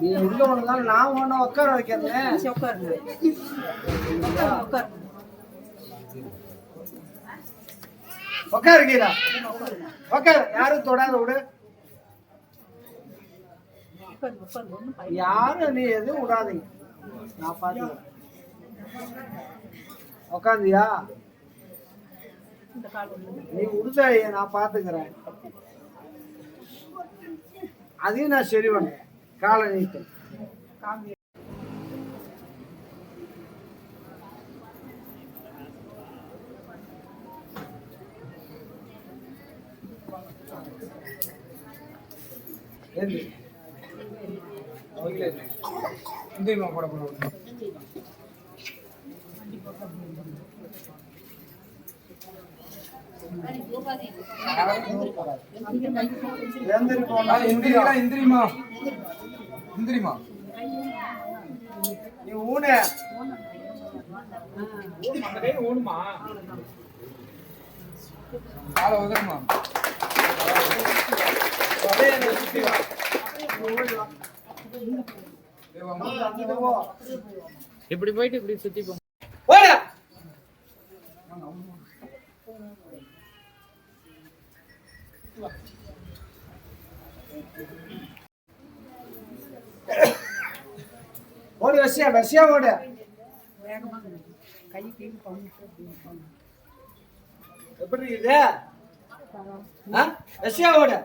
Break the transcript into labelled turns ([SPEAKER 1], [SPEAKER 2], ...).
[SPEAKER 1] நீ எங்க ஒண்ணுனாலும் நான் ஒண்ணு உட்கார வைக்கிறேன்.
[SPEAKER 2] உட்காருங்க.
[SPEAKER 1] உட்காருக்கீரா உட்காரு. யாரும் தொடாத விடு. யாரும் நீ எதுவும் விடாதீங்க. நான் பாத்துக்கிறேன். உட்காந்தியா? நீ விடுதாய நான் பாத்துக்கிறேன். அதையும் நான் சரி பண்ணேன். காலை நீட்டு.
[SPEAKER 3] போட போட இந்திரிமா
[SPEAKER 1] நீ ஊனே
[SPEAKER 3] ஊனுமா காலை உதருமா
[SPEAKER 2] இப்படி போயிட்டு இப்படி சுத்தி போ.
[SPEAKER 1] ஓடு வசியா வசியா ஓடு. எப்படி இது? வசியா ஓடு.